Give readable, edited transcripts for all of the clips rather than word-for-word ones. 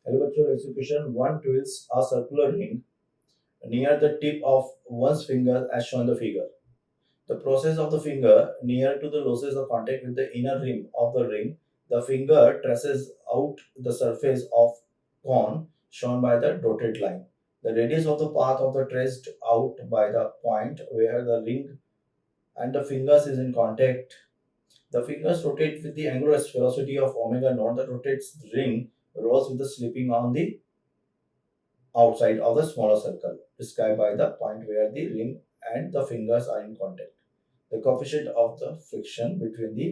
Hello बच्चों, execution one twirls a circular ring near the tip of one's finger as shown in the figure. The process of the finger near to the loses of contact with the inner rim of the ring. The finger traces out the surface of cone shown by the dotted line. The radius of the path of the traced out by the point where the ring and the fingers is in contact. The fingers rotate with the angular velocity of omega naught. The rotates ring rolls with the slipping on the outside of the smaller circle, described by the point where the ring and the fingers are in contact. The coefficient of the friction between the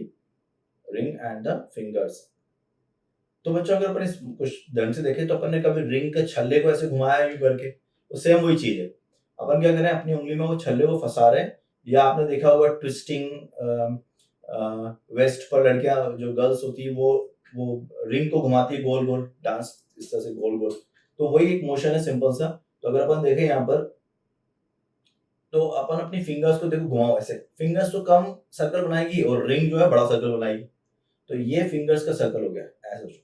ring and the fingers. तो बच्चों अगर अपन इस कुछ ढंग से देखें तो अपन ने कभी रिंग के छल्ले को ऐसे घुमाया यूं करके, तो सेम वही चीज है। अपन क्या करें, अपनी उंगली में वो छल्ले को फंसा रहे हैं, या आपने देखा होगा ट्विस्टिंग वेस्ट पर लड़कियां जो गर्ल्स होती है वो रिंग को घुमाती है गोल गोल, डांस इस तरह से गोल गोल, तो वही एक मोशन है सिंपल सा। तो अगर अपन देखें यहाँ पर, तो अपन अपनी फिंगर्स को देखो घुमाओ ऐसे, फिंगर्स तो कम सर्कल बनाएगी और रिंग जो है बड़ा सर्कल बनाएगी। तो ये फिंगर्स का सर्कल हो गया, ऐसा सोचो,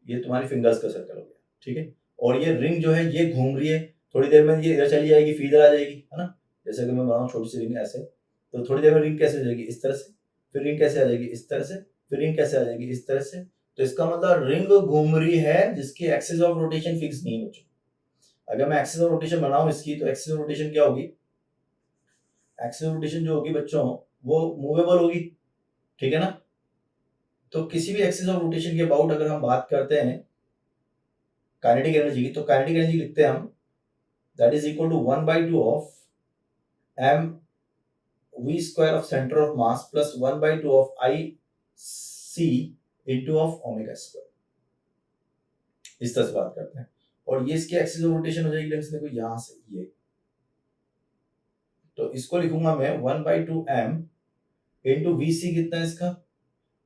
ये तुम्हारी फिंगर्स का सर्कल हो गया, ठीक है। और ये रिंग जो है ये घूम रही है, थोड़ी देर में ये इधर चली जाएगी, फिर इधर आ जाएगी, है ना। जैसे कि मैं बनाऊँ छोटी सी रिंग ऐसे, तो थोड़ी देर में रिंग कैसे हो जाएगी, इस तरह से, फिर रिंग कैसे आ जाएगी, इस तरह से, फिर रिंग कैसे आ जाएगी, इस तरह से। तो इसका मतलब रिंग घूम रही है जिसकी एक्सिस ऑफ रोटेशन फिक्स नहीं है बच्चों। अगर मैं एक्सिस ऑफ रोटेशन बनाऊं इसकी, तो एक्सिस ऑफ रोटेशन क्या होगी, एक्सिस ऑफ रोटेशन जो होगी बच्चों वो मूवेबल होगी, ठीक है ना। तो किसी भी एक्सिस ऑफ रोटेशन के अबाउट अगर हम बात करते हैं काइनेटिक एनर्जी की, तो काइनेटिक एनर्जी लिखते हैं हम, that is equal to 1/2 of m v square of centre of mass plus 1/2 of I c into of omega square. इस तरह से बात करते हैं, और ये इसकी एक्सिस ऑफ रोटेशन हो जाएगी, देखो यहां से ये, तो इसको लिखूंगा मैं 1/2 m इंटू वी सी, कितना है इसका,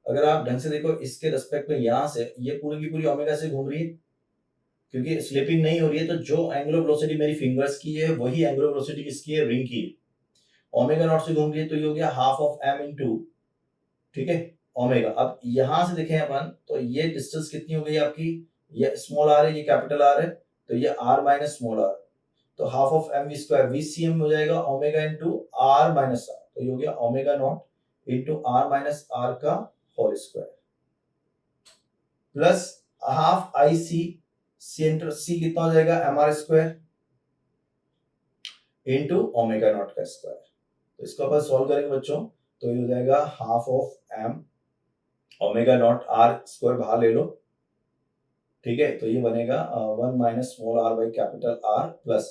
अगर आप ढंग से देखो इसके रेस्पेक्ट में, यहां से ये पूरी की पूरी ओमेगा से घूम रही है, क्योंकि स्लिपिंग नहीं हो रही है, तो जो एंगुलर वेलोसिटी मेरी फिंगर्स की है वही एंगुलर वेलोसिटी किसकी है, रिंग की है। ओमेगा नॉट से घूम रही है, तो ये हो गया हाफ ऑफ m इंटू, ठीक है, ओमेगा। अब यहां से देखें अपन, तो ये डिस्टेंस कितनी हो गई आपकी, ये स्मॉल आर है, ये कैपिटल आर है, तो ये r माइनस स्मॉल आर, तो half of m v square v c m हो जाएगा omega into r minus r, तो ये हो गया omega naught into r minus r का whole square, plus half I c, centre c कितना हो जाएगा, m r square into omega naught का स्क्वायर। तो इसको अपन सॉल्व करेंगे बच्चों, तो ये हो जाएगा half of M omega not R square बाहर ले लो, ठीक है, तो ये बनेगा 1 minus small R by capital R plus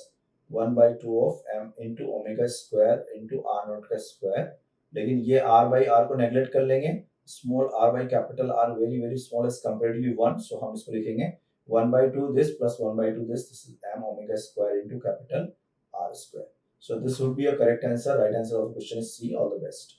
1/2 of M into omega square into R not का स्क्वायर। लेकिन ये आर बाई आर को नेग्लेक्ट कर लेंगे, small R by capital R very very small is comparatively 1, so हम इसको लिखेंगे 1/2 this plus 1/2 this is M omega square into capital R square. So this would be a correct answer. Right answer of the question is C. All the best.